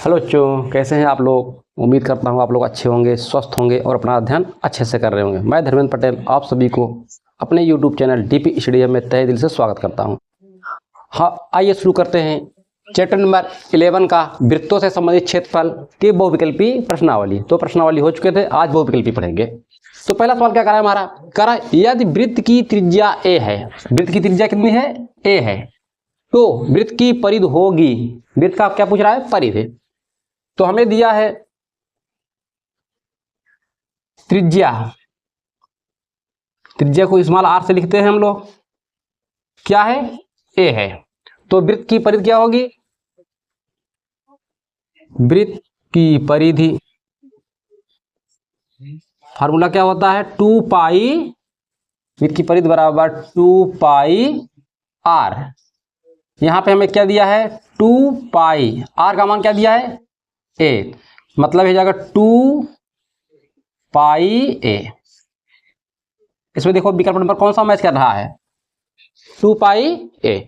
Hello बच्चों, कैसे हैं आप लोग। उम्मीद करता हूँ आप लोग अच्छे होंगे, स्वस्थ होंगे और अपना अध्ययन अच्छे से कर रहे होंगे। मैं धर्मेंद्र पटेल आप सभी को अपने YouTube चैनल डीपी स्टडी में तहे दिल से स्वागत करता हूँ। हाँ, आइए शुरू करते हैं चैप्टर नंबर 11 का वृत्तों से संबंधित क्षेत्रफल की बहुविकल्पी प्रश्नावली। तो प्रश्नावली हो चुके थे, आज बहुविकल्पी पढ़ेंगे। तो पहला सवाल क्या करा है हमारा, करा यदि वृत्त की त्रिज्या ए है, वृत्त की त्रिज्या कितनी है, ए है, तो वृत्त की परिधि होगी। वृत्त का क्या पूछ रहा है, परिधि। तो हमें दिया है त्रिज्या, त्रिज्या को स्मॉल आर से लिखते हैं हम लोग, क्या है, ए है। तो वृत्त की परिधि क्या होगी, वृत्त की परिधि फार्मूला क्या होता है, 2 पाई, वृत्त की परिधि बराबर 2 पाई आर। यहां पे हमें क्या दिया है, 2 पाई, आर का मान क्या दिया है, ए, मतलब हो जाएगा 2 पाई ए। इसमें देखो विकल्प नंबर कौन सा मैच कर रहा है, 2 पाई ए।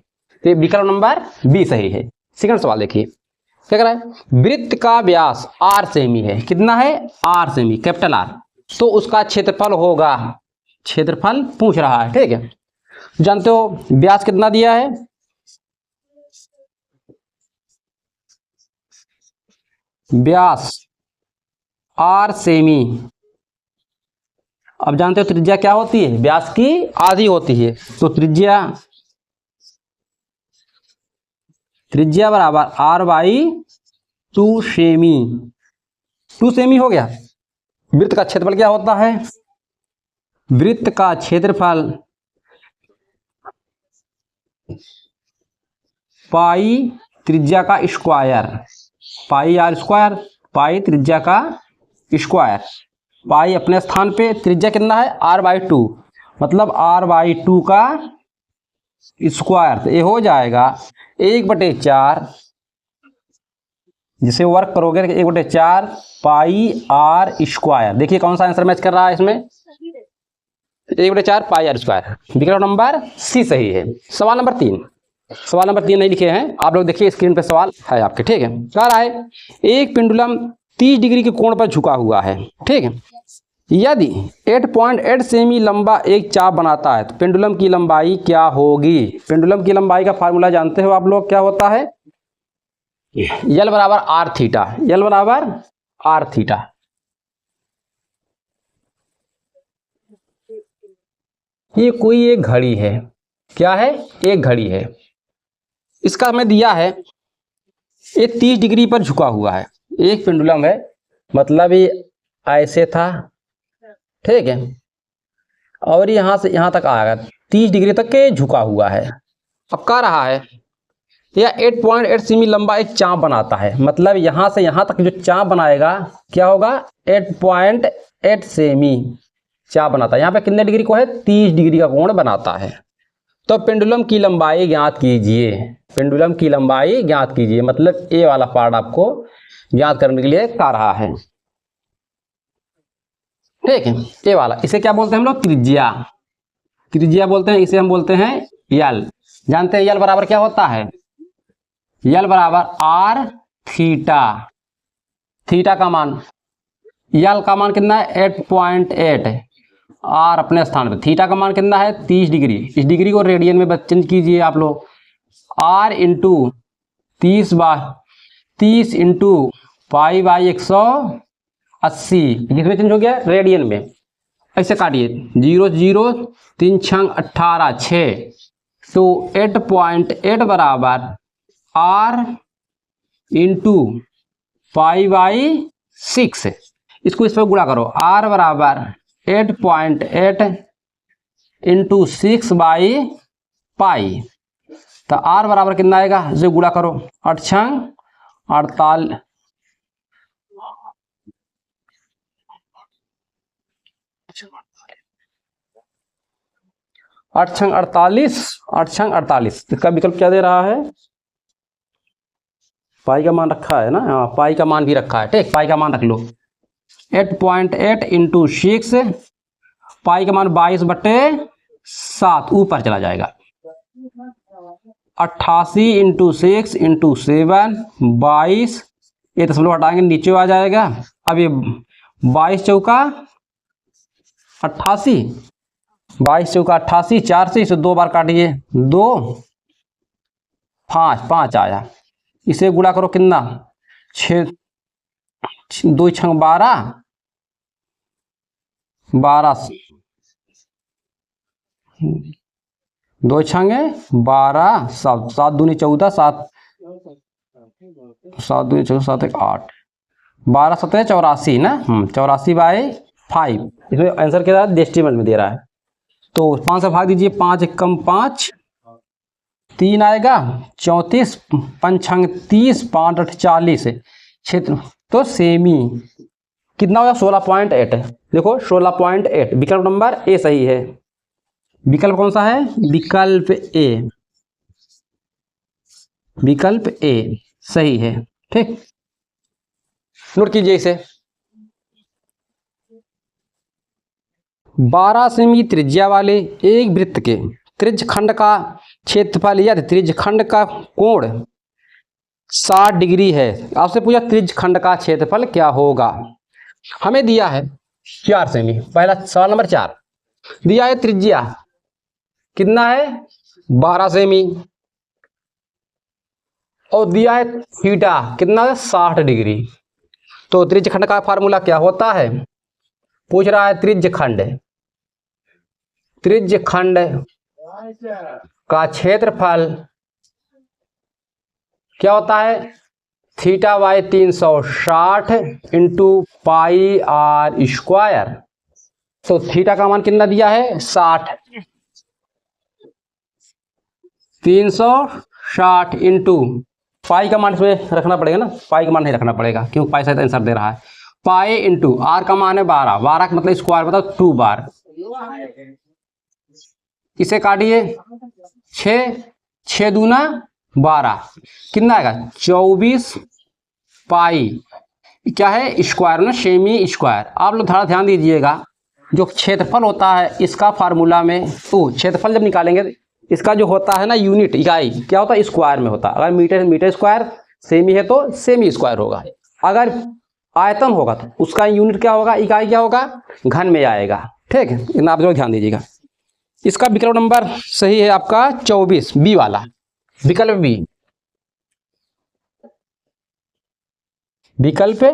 तो विकल्प नंबर बी सही है। सेकंड सवाल देखिए क्या कर रहा है, वृत्त का व्यास आर सेमी है, कितना है, आर सेमी, कैपिटल आर, तो उसका क्षेत्रफल होगा, क्षेत्रफल पूछ रहा है, ठीक है। जानते हो व्यास कितना दिया है, व्यास आर सेमी। अब जानते हो त्रिज्या क्या होती है, व्यास की आधी होती है। तो त्रिज्या बराबर आर बाई 2 सेमी, 2 सेमी हो गया। वृत्त का क्षेत्रफल क्या होता है, वृत्त का क्षेत्रफल पाई त्रिज्या का स्क्वायर, पाई आर स्क्वायर, पाई त्रिज्या का स्क्वायर, पाई अपने स्थान पे, त्रिज्या कितना है, आर बाई 2, मतलब आर बाई 2 का स्क्वायर। तो ये हो जाएगा 1/4, जिसे वर्क करोगे 1/4 पाई आर स्क्वायर। देखिए कौन सा आंसर मैच कर रहा है इसमें, 1/4 पाई आर स्क्वायर। विकल्प नंबर सी सही है। सवाल नंबर 3, सवाल नंबर 3 नहीं लिखे हैं आप लोग, देखिए स्क्रीन पे सवाल है आपके, ठीक है। कह रहा है एक पेंडुलम 30 डिग्री के कोण पर झुका हुआ है, ठीक है। यदि 8.8 सेमी लंबा एक चाप बनाता है तो पेंडुलम की लंबाई क्या होगी। पेंडुलम की लंबाई का फार्मूला जानते हो आप लोग, क्या होता है, यल बराबर आर थीटा, यल बराबर आर थीटा। ये कोई एक घड़ी है, क्या है, एक घड़ी है, इसका हमें दिया है ये 30 डिग्री पर झुका हुआ है, एक पेंडुलम है, मतलब ये ऐसे था, ठीक है, और यहां से यहां तक आएगा, 30 डिग्री तक के झुका हुआ है। अब कह रहा है यह 8.8 सेमी लंबा एक चाप बनाता है, मतलब यहां से यहां तक जो चाप बनाएगा क्या होगा, 8.8 सेमी चाप बनाता है। यहाँ पे कितने डिग्री को है, 30 डिग्री का कोण बनाता है। तो पेंडुलम की लंबाई ज्ञात कीजिए, पेंडुलम की लंबाई ज्ञात कीजिए, मतलब ए वाला पार्ट आपको ज्ञात करने के लिए कह रहा है, ठीक है। ए वाला, इसे क्या बोलते हैं हम लोग, त्रिज्या, त्रिज्या बोलते हैं, इसे हम बोलते हैं यल। जानते हैं यल बराबर क्या होता है, यल बराबर आर थीटा, थीटा का मान, यल का मान कितना है 8.8, आर अपने स्थान पे, थीटा का मान कितना है 30 डिग्री, इस डिग्री को रेडियन में चेंज कीजिए आप लोग, R into 30 into pi by 180, किसमें चेंज हो गया, रेडियन में। ऐसे काटिए, 0 0 3 6 18 6, तो 8.8 बराबर आर इंटू पाई बाई 6, इसको इस पर गुणा करो, आर बराबर 8.8 इंटू 6 बाई पाई, तो आर बराबर कितना आएगा, इसे गुणा करो, 8 6 48, 8 6 48, 8 6 48, इसका विकल्प क्या दे रहा है, पाई का मान रखा है ना, हाँ पाई का मान भी रखा है, ठीक, पाई का मान रख लो, 8.8 इंटू 6, पाई का मान 22/7 ऊपर चला जाएगा, 88 इंटू 6 इंटू 7 22 ये दशमलव हटाएंगे नीचे आ जाएगा। अब ये 22 चौका 88, 22 चौका 88, 4 से इसे 2 बार काटिए, 2 5 5 आया। इसे गुणा करो कितना, 6 2 छंग 12, 12 2 छंगे 12, 7 7 दूनी 14, 7 7 दूनी 14, 7 1 8, 12 7 84 ना, 84/5। इसमें आंसर के साथ डेसिमल में दे रहा है। तो 5 से भाग दीजिए, 5 1 कम 5, 3 आएगा, 34 5 छंग 30, 5 8 40 क्षेत्र। तो सेमी कितना होगा, 16.8 है। देखो 16.8, विकल्प नंबर ए सही है। विकल्प कौन सा है, विकल्प ए, विकल्प ए सही है। ठीक, नोट कीजिए इसे। 12 सेमी त्रिज्या वाले एक वृत्त के त्रिज्यखंड का क्षेत्रफल या त्रिज्यखंड का कोण 60 डिग्री है। आपसे पूछा त्रिज्यखंड का क्षेत्रफल क्या होगा। हमें दिया है 4 सेमी, पहला सवाल नंबर 4 दिया है। त्रिज्या कितना है, 12 सेमी, और दिया है थीटा कितना है, 60 डिग्री। तो त्रिज्यखंड का फार्मूला क्या होता है, पूछ रहा है त्रिज्यखंड, त्रिज्यखंड का क्षेत्रफल क्या होता है, theta by 360 into pi R square. तो थीटा का मान कितना दिया है, 60, 360 इंटू पाई का मान इसमें रखना पड़ेगा ना, पाई का मान नहीं रखना पड़ेगा क्योंकि पाई से आंसर दे रहा है। पाई इंटू आर का मान है 12, 12 का मतलब स्क्वायर मतलब 2 बार। इसे काटिए, 6 दूना 12 कितना आएगा, 24 पाई क्या है स्क्वायर ना, सेमी स्क्वायर। आप लोग थोड़ा ध्यान दीजिएगा, जो क्षेत्रफल होता है इसका फार्मूला में, तो क्षेत्रफल जब निकालेंगे इसका जो होता है ना यूनिट, इकाई क्या होता है, स्क्वायर में होता है। अगर मीटर मीटर स्क्वायर, सेमी है तो सेमी स्क्वायर होगा। अगर आयतन होगा तो उसका यूनिट क्या होगा, इकाई क्या होगा, घन में आएगा। ठीक है, इन आप जो ध्यान दीजिएगा। इसका विकल्प नंबर सही है आपका 24, बी वाला, विकल्प बी, विकल्प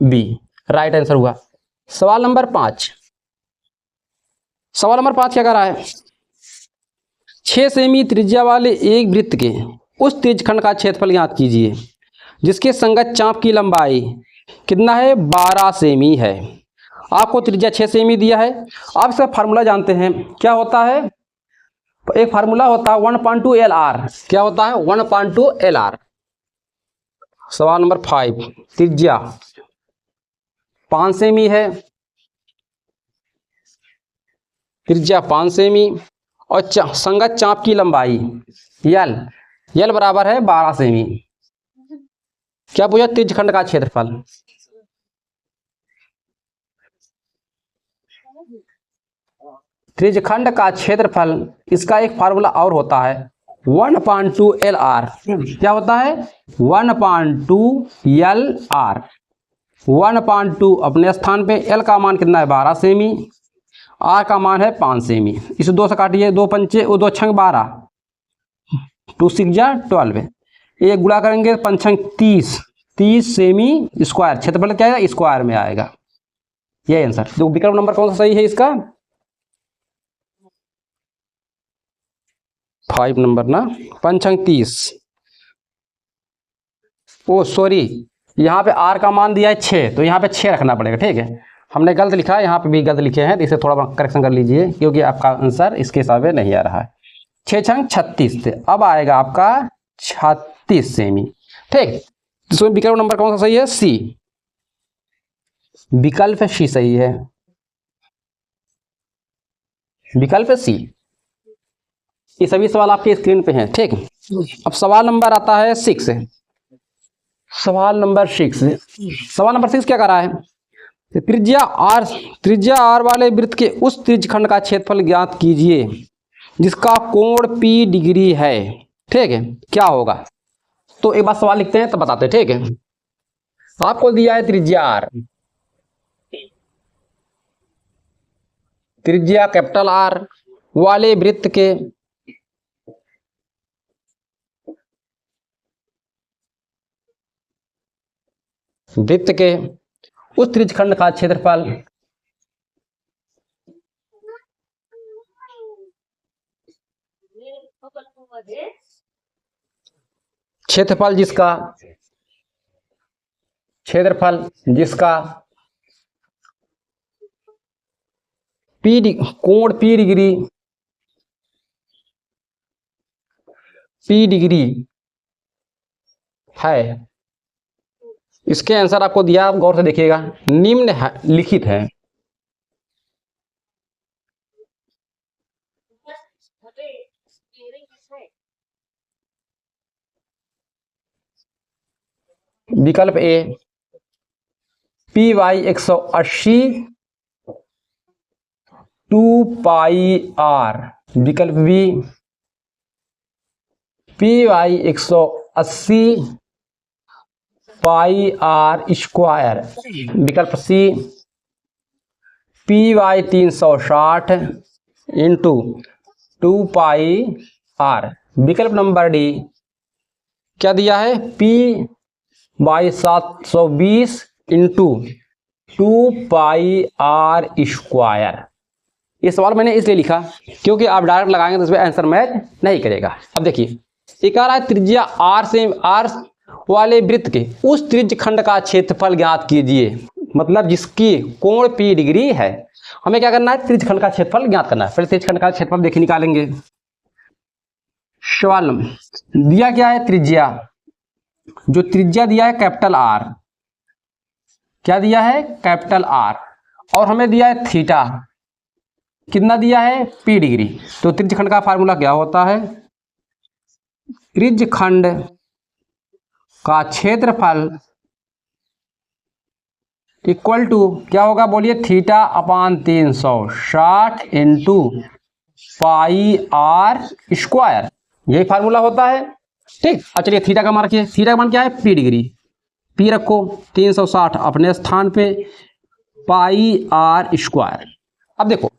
बी राइट आंसर हुआ। सवाल नंबर 5, सवाल नंबर 5 क्या कर रहा है, 6 सेमी त्रिज्या वाले एक वृत्त के उस त्रिज्यखंड का क्षेत्रफल ज्ञात कीजिए जिसके संगत चाप की लंबाई कितना है, 12 सेमी है। आपको त्रिज्या 6 सेमी दिया है। आप इसका फार्मूला जानते हैं, क्या होता है, एक फार्मूला होता है 1/2 LR। क्या होता है, 1/2 LR। सवाल नंबर 5, त्रिज्या 5 सेमी है, त्रिज्या 5 सेमी और संगत चाप की लंबाई L बराबर है 12 सेमी। क्या पूछा, त्रिज्यखंड का क्षेत्रफल। त्रिज्यखंड का क्षेत्रफल, इसका एक फार्मूला और होता है 1/2 LR। क्या होता है, 1/2 LR। 1/2 अपने स्थान पे, L का मान कितना है 12 सेमी, R का मान है 5 सेमी। इसे 2 से काटिए, 2 पंचे 2 छंग 12, 2 6 12, एक गुणा करेंगे 5 छंग 30, 30 सेमी स्क्वायर। क्षेत्रफल क्या है, स्क्वायर में आएगा। ये आंसर। तो विकल्प नंबर कौन सा सही है इसका, 5 नंबर ना, 5 छंग 30। ओ सॉरी, यहाँ पे R का मान दिया है 6, तो यहाँ पे 6 रखना पड़ेगा। ठीक है, हमने गलत लिखा है, यहाँ पे भी गलत लिखे हैं, तो इसे थोड़ा करेक्शन कर लीजिए क्योंकि आपका आंसर इसके हिसाब से नहीं आ रहा है। 6 छंग 36 थे, अब आएगा आपका 36 सेमी। ठीक, इसमें विकल्प नंबर कौन सा सही है, सी, विकल्प सी सही है, विकल्प सी। ये सभी सवाल आपके स्क्रीन पे हैं। ठीक, अब सवाल नंबर आता है 6। सवाल नंबर 6, सवाल नंबर 6 क्या कर रहा है, त्रिज्या आर वाले वृत्त के उस त्रिज्यखंड का क्षेत्रफल ज्ञात कीजिए जिसका कोण P डिग्री है। ठीक है, क्या होगा, तो एक बार सवाल लिखते हैं तब बताते हैं। ठीक है, आपको दिया है त्रिज्या आर, त्रिज्या कैपिटल आर वाले वृत्त के उस त्रिज्यखंड का क्षेत्रफल जिसका कोण पी डिग्री है। इसके आंसर आपको दिया, आप गौर से देखिएगा, निम्न लिखित है। विकल्प A P Y 180 2 pi R, विकल्प B P Y 180 pi R square, विकल्प C P Y 360 into 2 pi R, विकल्प नंबर डी क्या दिया है, P by 720 into 2 pi R square. ये सवाल मैंने इसलिए लिखा क्योंकि आप डायरेक्ट लगाएंगे तो इसमें आंसर मैच नहीं करेगा। अब देखिए, एक आ रहा है त्रिज्या आर वाले वृत्त के उस त्रिज्य खंड का क्षेत्रफल ज्ञात कीजिए, मतलब जिसकी कोण पी डिग्री है। हमें क्या करना है, त्रिज्य खंड का क्षेत्रफल ज्ञात करना है। फिर त्रिज्य खंड का क्षेत्रफल देखिए निकालेंगे। सवाल दिया क्या है, त्रिज्या, जो त्रिज्या दिया है कैपिटल आर, क्या दिया है, कैपिटल आर, और हमें दिया है थीटा, कितना दिया है, पी डिग्री। तो त्रिज्यखंड का फार्मूला क्या होता है, त्रिज्यखंड का क्षेत्रफल इक्वल टू क्या होगा, बोलिए, theta upon 360 into pi R square, यही फार्मूला होता है। ठीक, अब चलिए थीटा का मान रखिए। थीटा का मान क्या है, पी डिग्री, पी रखो, 360 अपने स्थान पे, पाई आर स्क्वायर। अब देखो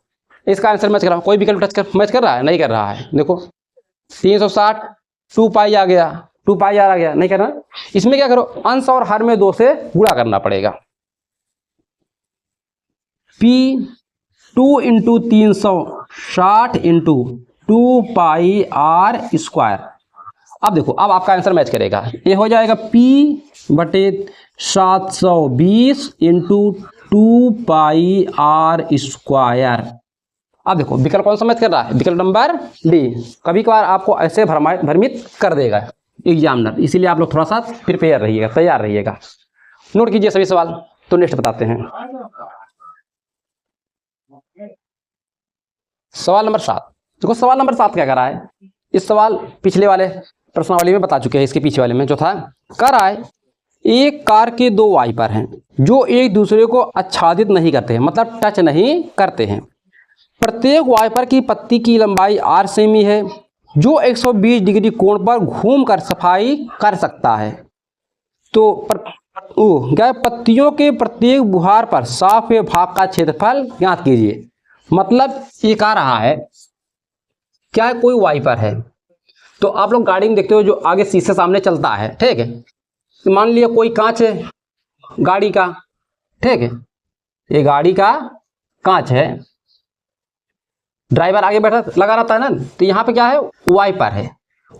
इसका आंसर मैच कर रहा हूं, कोई विकल्प मैच कर रहा है, नहीं कर रहा है। देखो 360 2 पाई आ गया, 2 पाई आर आ गया, नहीं करना। इसमें क्या करो, अंश और हर में 2 से गुणा करना पड़ेगा। P 2 into 360 into 2 pi R square. अब देखो, अब आपका आंसर मैच करेगा, ये हो जाएगा P बटे 720 इंटू 2 पाई आर स्क्वायर। अब देखो विकल्प कौन सा मैच कर रहा है, विकल्प नंबर डी। कभी कभार आपको ऐसे भ्रमित कर देगा एग्जामिनर, इसीलिए आप लोग थोड़ा सा प्रिपेयर रहिएगा, तैयार रहिएगा। नोट कीजिए सभी सवाल, तो नेक्स्ट बताते हैं। सवाल नंबर 7, देखो सवाल नंबर 7 क्या कर रहा है, इस सवाल पिछले वाले प्रश्नावली में बता चुके हैं, इसके पीछे वाले में जो था, कर रहा है एक कार के 2 वाइपर हैं जो एक दूसरे को आच्छादित नहीं करते हैं, मतलब टच नहीं करते हैं। प्रत्येक वाइपर की पत्ती की लंबाई 8 सेमी है, जो 120 डिग्री कोण पर घूमकर सफाई कर सकता है। तो क्या, पत्तियों के प्रत्येक बुहार पर साफ हुए भाग का क्षेत्रफल ज्ञात कीजिए। मतलब ये कह रहा है, क्या है, कोई वाइपर है, तो आप लोग गाड़ी में देखते हो जो आगे शीशे सामने चलता है, ठीक है। तो मान लिया कोई कांच है गाड़ी का, ठीक है, ये गाड़ी का कांच है, ड्राइवर आगे बैठा लगा रहता है ना, तो यहाँ पे क्या है, वाइपर है।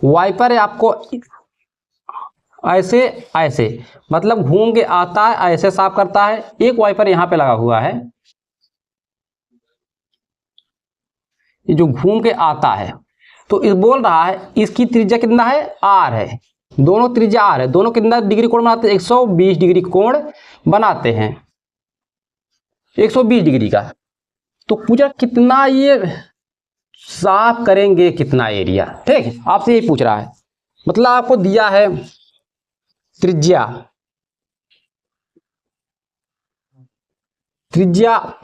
वाइपर है आपको ऐसे ऐसे, मतलब घूम के आता है, ऐसे साफ करता है। एक वाइपर यहाँ पे लगा हुआ है, ये जो घूम के आता है, तो इस बोल रहा है इसकी त्रिज्या कितना है, आर है, दोनों त्रिज्या आर है, दोनों कितना डिग्री कोण बनाते हैं, 120 डिग्री कोण बनाते हैं, 120 डिग्री का। तो पूछा कितना ये साफ करेंगे, कितना एरिया, ठीक है, आपसे यही पूछ रहा है। मतलब आपको दिया है त्रिज्या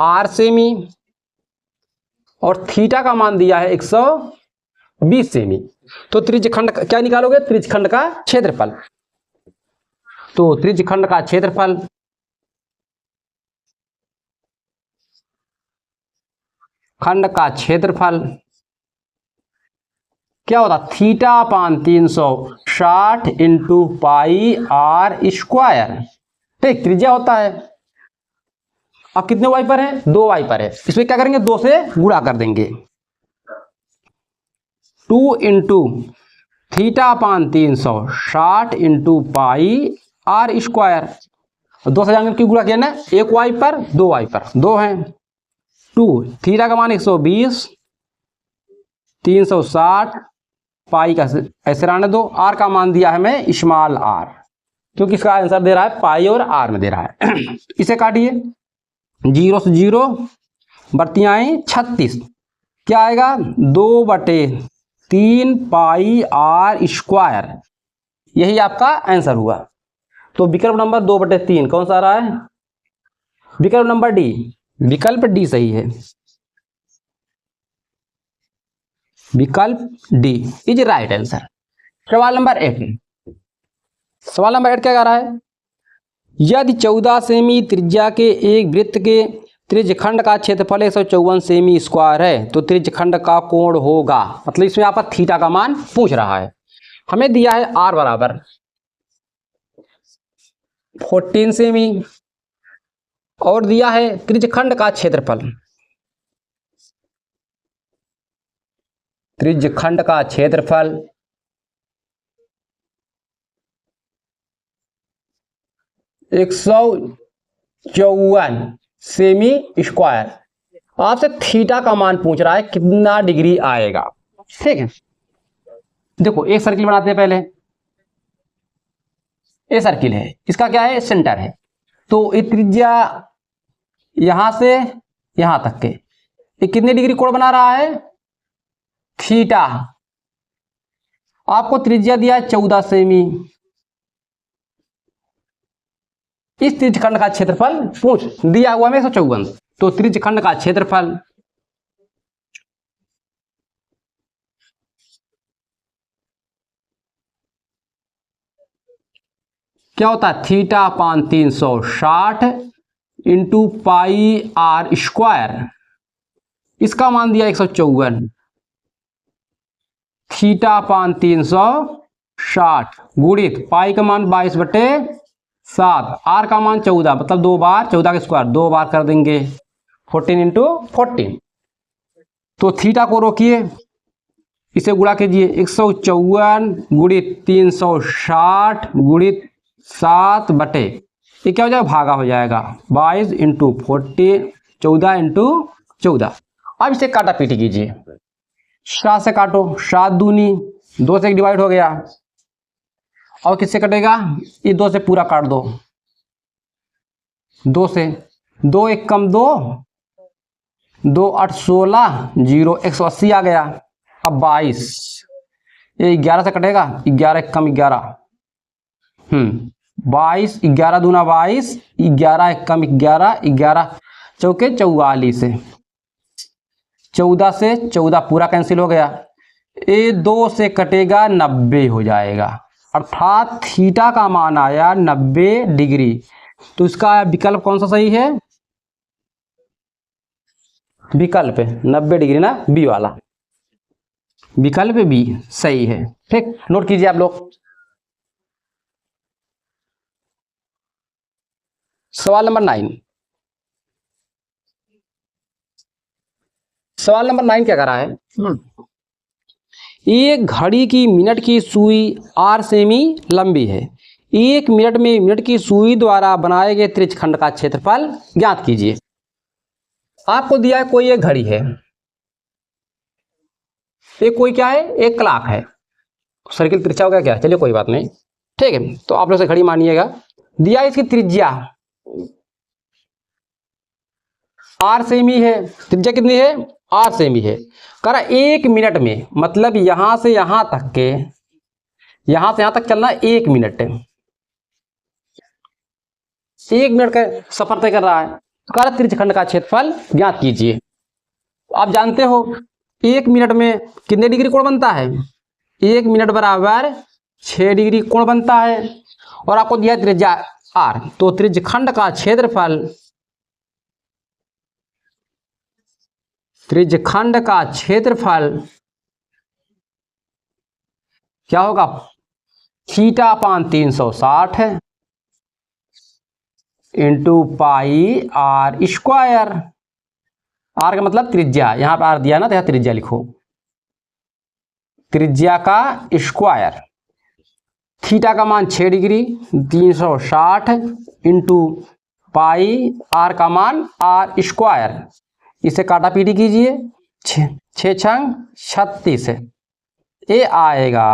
आर सेमी और थीटा का मान दिया है 120 सेमी। तो त्रिज्यखंड क्या निकालोगे, त्रिज्यखंड का क्षेत्रफल। तो त्रिज्यखंड का क्षेत्रफल क्या होता, theta upon 360 into pi R square. ठीक, त्रिज्या होता है। अब कितने वाइपर है, 2 वाइपर है, इसमें क्या करेंगे, 2 से गुणा कर देंगे। 2 into theta upon 360 into pi R square. 2 से जाकर क्यों गुणा किया ना, 1 वाइपर 2 वाइपर 2 हैं। 2 थीटा का मान 120, 360 पाई का ऐसे रहने दो, आर का मान दिया है हमें स्मॉल आर, क्योंकि इसका आंसर दे रहा है पाई और आर में दे रहा है। इसे काटिए, 0 से 0 बर्तियाँ आई 36, क्या आएगा 2/3 पाई आर स्क्वायर, यही आपका आंसर हुआ। तो विकल्प नंबर 2/3 कौन सा आ रहा है, विकल्प नंबर डी, विकल्प डी सही है, विकल्प डी इज राइट आंसर। सवाल नंबर 8, सवाल नंबर 8 क्या कह रहा है, यदि 14 सेमी त्रिज्या के एक वृत्त के त्रिज्यखंड का क्षेत्रफल 154 सेमी स्क्वायर है तो त्रिज्यखंड का कोण होगा। मतलब इसमें आपका थीटा का मान पूछ रहा है। हमें दिया है आर बराबर 14 सेमी और दिया है त्रिज्यखंड का क्षेत्रफल, त्रिज्यखंड का क्षेत्रफल 154 सेमी स्क्वायर। आपसे थीटा का मान पूछ रहा है कितना डिग्री आएगा। ठीक है, देखो एक सर्किल बनाते हैं पहले, ये सर्किल है, इसका क्या है, सेंटर है, तो ये त्रिज्या यहां से यहां तक के ये कितने डिग्री कोण बना रहा है, थीटा। आपको त्रिज्या दिया है 14 सेमी, इस त्रिज्यखंड का क्षेत्रफल पूछ दिया हुआ में 154, तो त्रिज्यखंड का क्षेत्रफल क्या होता है, theta upon 360 into pi R square, इसका मान दिया 154, थीटा अपान 360 गुणित पाई का मान 22/7, आर का मान 14, मतलब 2 बार 14 का स्क्वायर 2 बार कर देंगे, 14 इंटू 14। तो थीटा को रोकिए, इसे गुणा कीजिए, 154 गुणित 360 गुणित 7 बटे ये क्या हो जाएगा, भागा हो जाएगा, 22 इंटू 14, 14 इंटू 14। अब इसे काटा पीटी कीजिए, 7 से काटो, 7 दूनी 2 से डिवाइड हो गया, और किससे कटेगा, ये 2 से पूरा काट दो, 2 से 2 1 कम 2, 2 8 16 0 180 आ गया। अब 22, ये 11 से कटेगा, 11 1 कम 11, 22, 11 दूना 22, 11 1 कम 11, 11 चौके 44, 14 से 14 पूरा कैंसिल हो गया, ये 2 से कटेगा 90 हो जाएगा, अर्थात थीटा का मान आया 90 डिग्री। तो इसका विकल्प कौन सा सही है, विकल्प 90 डिग्री ना, बी वाला, विकल्प बी सही है। ठीक, नोट कीजिए आप लोग। सवाल नंबर 9, सवाल नंबर 9 क्या कर रहा है, एक घड़ी की मिनट की सुई 8 सेमी लंबी है, 1 मिनट में मिनट की सुई द्वारा बनाए गए त्रिज्यखंड का क्षेत्रफल ज्ञात कीजिए। आपको दिया है कोई एक घड़ी है, एक कोई क्या है, एक क्लॉक है, सर्किल तिरछा हो गया क्या, चलिए कोई बात नहीं, ठीक है। तो आप लोग से घड़ी मानिएगा, दिया इसकी त्रिज्या 8 सेमी है, त्रिज्या कितनी है, 8 सेमी है, करा 1 मिनट में, मतलब यहां से यहां तक के, यहां से यहां तक चलना 1 मिनट, 1 मिनट का सफर तय कर रहा है, तो कह रहा त्रिज्यखंड का क्षेत्रफल ज्ञात कीजिए। आप जानते हो 1 मिनट में कितने डिग्री कोण बनता है, 1 मिनट बराबर 6 डिग्री कोण बनता है, और आपको दिया है त्रिज्या r, तो त्रिज्यखंड का क्षेत्रफल, त्रिज्यखंड का क्षेत्रफल क्या होगा, थीटा अपान 360 है into pi R square. R का मतलब त्रिज्या, यहां पर आर दिया ना तो यहां त्रिज्या लिखो, त्रिज्या का स्क्वायर। थीटा का मान 6 डिग्री 360 इंटू पाई, आर का मान आर स्क्वायर। इसे काटा पीटी कीजिए, 6 छंग 36, ये आएगा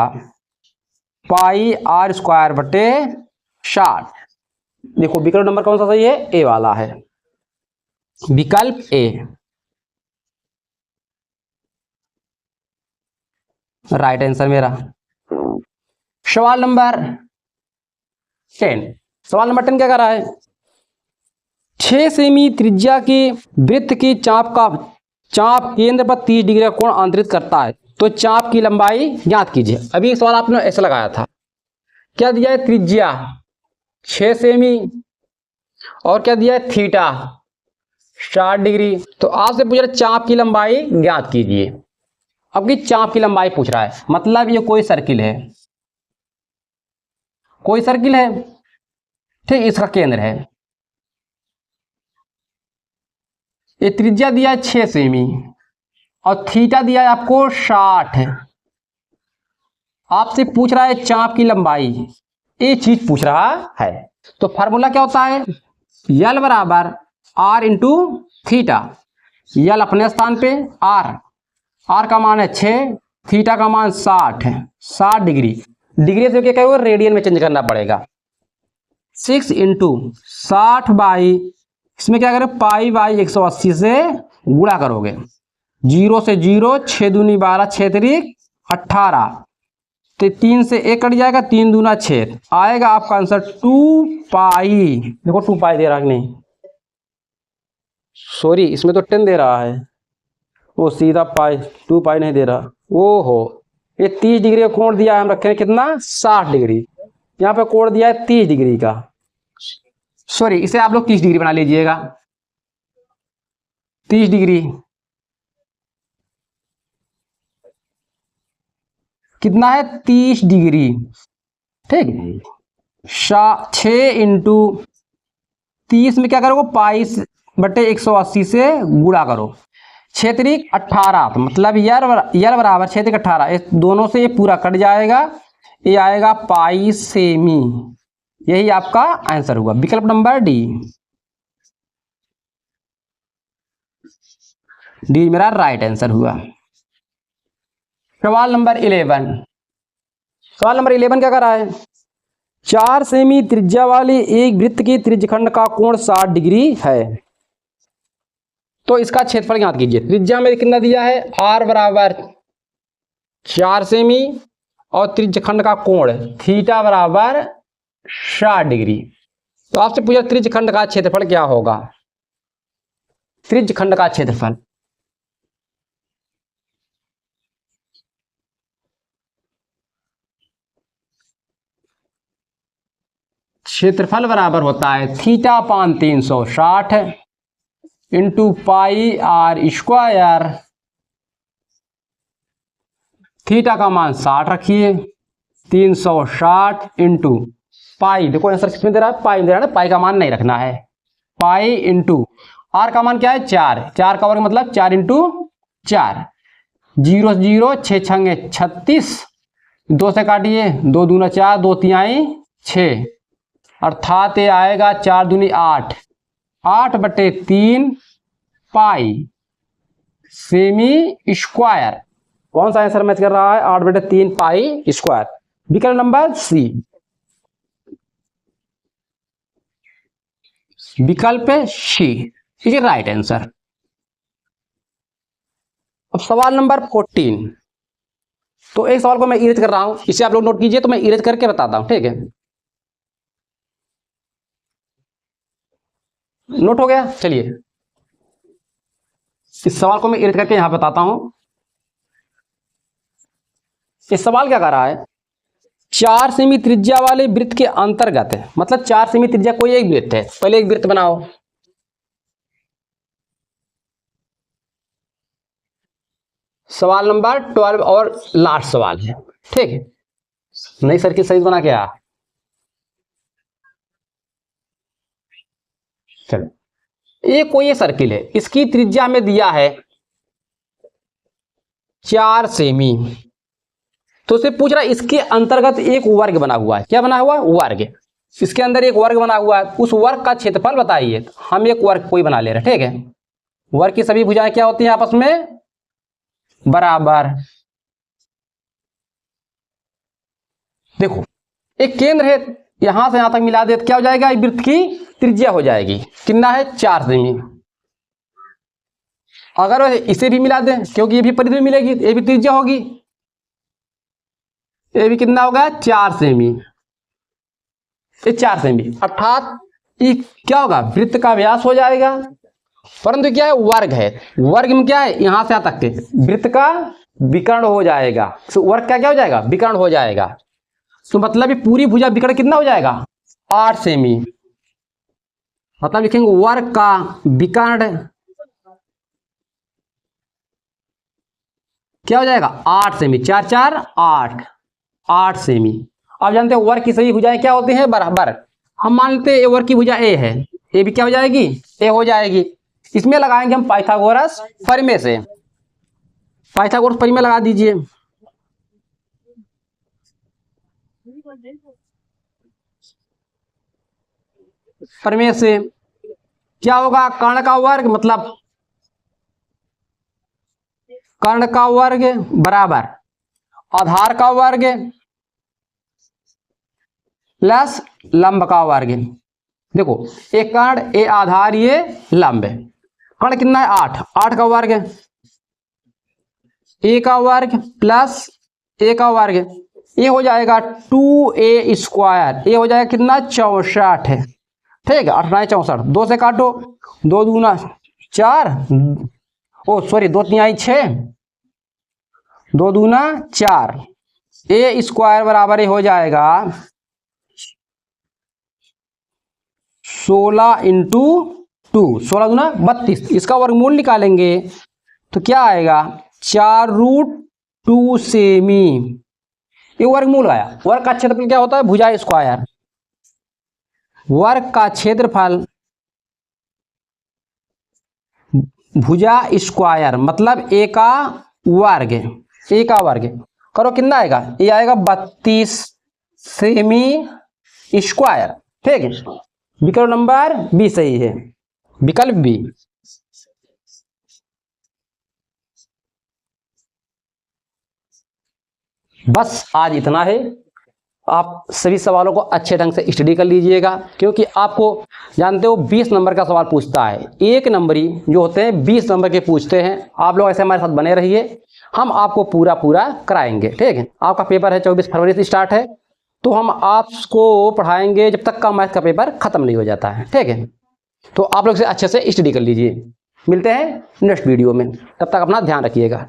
पाई आर स्क्वायर बटे 60। देखो विकल्प नंबर कौन सा सही है, ए वाला है, विकल्प ए, राइट आंसर मेरा। सवाल नंबर 10, सवाल नंबर 10 क्या कर रहा है, 6 सेमी त्रिज्या के वृत्त की चाप केंद्र पर 30 डिग्री का कोण आंतरित करता है, तो चाप की लंबाई ज्ञात कीजिए। अभी एक सवाल आपने ऐसा लगाया था, क्या दिया है, त्रिज्या 6 सेमी और क्या दिया है, थीटा 60 डिग्री। तो आपसे पूछ रहा है चाप की लंबाई ज्ञात कीजिए। अब की चाप की लंबाई पूछ रहा है, मतलब ये कोई सर्किल है, कोई सर्किल है, ठीक, इसका केंद्र है, ये त्रिज्या दिया है 6 सेमी और थीटा दिया है आपको 60 है। आपसे पूछ रहा है चाप की लंबाई, ये चीज पूछ रहा है। तो फार्मूला क्या होता है, यल बराबर आर इंटू थीटा। यल अपने स्थान पे, आर का मान है 6, थीटा का मान 60 है, 60 डिग्री, डिग्री से क्या करोगे, रेडियन में चेंज करना पड़ेगा। 6 इंटू 60 बाई, इसमें क्या करोगे, पाई बाई 180 से गुणा करोगे, 0 से 0, 6 दूनी 12, 6 त्रिक 18, तो 3 से 1 कट जाएगा, 3 दूना 6, आएगा आपका आंसर 2 पाई। देखो 2 पाई दे रहा है कि नहीं, सॉरी इसमें तो 10 दे रहा है, वो सीधा पाई, 2 पाई नहीं दे रहा। ओहो, ये 30 डिग्री का कोण दिया है, हम रखें कितना, 60 डिग्री, यहाँ पे कोण दिया है 30 डिग्री का, सॉरी इसे आप लोग 30 डिग्री बना लीजिएगा, 30 डिग्री कितना है, 30 डिग्री, ठीक। 6 इंटू 30 में क्या करोगे, पाई बटे 180 से गुणा करो, 6 त्रिक 18, तो मतलब यल बराबर 6 त्रिक 18, दोनों से ये पूरा कट जाएगा, ये आएगा पाई सेमी। यही आपका आंसर हुआ, विकल्प नंबर डी, डी मेरा राइट आंसर हुआ। सवाल नंबर 11, सवाल नंबर 11 क्या कर रहा है, 4 सेमी त्रिज्या वाली एक वृत्त की त्रिज्यखंड का कोण 60 डिग्री है, तो इसका क्षेत्रफल ज्ञात कीजिए। त्रिज्या में कितना दिया है, आर बराबर 4 सेमी और त्रिज्यखंड का कोण थीटा बराबर 60 डिग्री। तो आपसे पूछा त्रिज्यखंड का क्षेत्रफल क्या होगा, त्रिज्यखंड का क्षेत्रफल, क्षेत्रफल बराबर होता है theta upon 360 into pi R square, theta का मान 60 रखिए, 360 इंटू पाई, देखो आंसर किसमें दे रहा है, पाई दे रहा है ना, पाई का मान नहीं रखना है, पाई इंटू आर का मान क्या है, 4, 4 का वर्ग मतलब 4 इंटू 4, 0 0, 6 छंगे 36, 2 से काटिए, 2 दूना 4, 2 तिहाई 6, अर्थात ये आएगा 4 दूनी 8, 8 बटे 3 पाई सेमी स्क्वायर। कौन सा आंसर मैच कर रहा है, 8 बटे 3 पाई स्क्वायर, विकल्प नंबर सी, विकल्प सी इज राइट आंसर। अब सवाल नंबर 14, तो एक सवाल को मैं इरेज कर रहा हूं, इसे आप लोग नोट कीजिए, तो मैं इरेज करके बताता हूं, ठीक है, नोट हो गया। चलिए इस सवाल को मैं इरेज करके यहां बताता हूं। इस सवाल क्या कर रहा है, 4 सेमी त्रिज्या वाले वृत्त के अंतर्गत है, मतलब 4 सेमी त्रिज्या कोई एक वृत्त है। पहले एक वृत्त बनाओ, सवाल नंबर 12 और लास्ट सवाल है, ठीक है। नई सर्किल सही बना क्या? चलो, ये कोई ये सर्किल है, इसकी त्रिज्या में दिया है 4 सेमी। तो उससे पूछ रहा है इसके अंतर्गत एक वर्ग बना हुआ है। क्या बना हुआ है? वर्ग। इसके अंदर एक वर्ग बना हुआ है, उस वर्ग का क्षेत्रफल बताइए। हम एक वर्ग कोई बना ले रहे हैं, ठीक है। वर्ग की सभी भुजाएं क्या होती हैं आपस में? बराबर। देखो, एक केंद्र है, यहां से यहां तक मिला दे तो क्या हो जाएगा? वृत्त की त्रिज्या हो जाएगी। कितना है? 4 सेमी। अगर इसे भी मिला दें, क्योंकि ये भी परिधि में मिलेगी, ये भी त्रिज्या होगी, ये भी कितना होगा? 4 सेमी। ये 4 सेमी, अर्थात ये क्या होगा? वृत्त का व्यास हो जाएगा। परंतु क्या है? वर्ग है। वर्ग में क्या है? यहां से यहां तक के वृत्त का विकर्ण हो जाएगा। तो वर्ग का क्या हो जाएगा? विकर्ण हो जाएगा। तो मतलब ये पूरी भुजा विकर्ण कितना हो जाएगा? 8 सेमी। मतलब लिखेंगे वर्ग का विकर्ण क्या हो जाएगा? 8 सेमी। 4 4 8, 8 सेमी। आप जानते हैं वर्ग की सभी भुजाएं क्या होती हैं? बराबर। हम मान लेते हैं वर्ग की भुजा ए है, ए भी क्या हो जाएगी? ए हो जाएगी। इसमें लगाएंगे हम पाइथागोरस प्रमेय से। पाइथागोरस प्रमेय लगा दीजिए। प्रमेय से क्या होगा? कर्ण का वर्ग मतलब कर्ण का वर्ग बराबर आधार का वर्ग प्लस लंब का वर्ग। देखो, एक कर्ण, ए आधार, ये लंब है। कर्ण कितना है? 8, 8 का वर्ग, ए का वर्ग प्लस ए का वर्ग, ये हो जाएगा 2a स्क्वायर। ये हो जाएगा कितना? 64 है, ठीक है। 8 64, 2 से काटो, 2 दूना 4, ओ सॉरी 2 तिहाई 6, 2 दूना 4, ए स्क्वायर बराबर ये हो जाएगा 16 इंटू 2, 16 दूना 32। इसका वर्गमूल निकालेंगे तो क्या आएगा? 4√2 सेमी। ये वर्गमूल आया। वर्ग का क्षेत्रफल क्या होता है? भुजा स्क्वायर। वर्ग का क्षेत्रफल भुजा स्क्वायर मतलब ए का वर्ग। ए का वर्ग करो, कितना आएगा? ये आएगा 32 सेमी स्क्वायर, ठीक है। विकल्प नंबर बी सही है, विकल्प बी। बस आज इतना है। आप सभी सवालों को अच्छे ढंग से स्टडी कर लीजिएगा, क्योंकि आपको जानते हो 20 नंबर का सवाल पूछता है। एक नंबरी जो होते हैं 20 नंबर के पूछते हैं। आप लोग ऐसे हमारे साथ बने रहिए, हम आपको पूरा कराएंगे, ठीक है। आपका पेपर है 24 फरवरी से स्टार्ट है, तो हम आपको पढ़ाएंगे जब तक का मैथ का पेपर खत्म नहीं हो जाता है, ठीक है। तो आप लोग से अच्छे से स्टडी कर लीजिए। मिलते हैं नेक्स्ट वीडियो में, तब तक अपना ध्यान रखिएगा।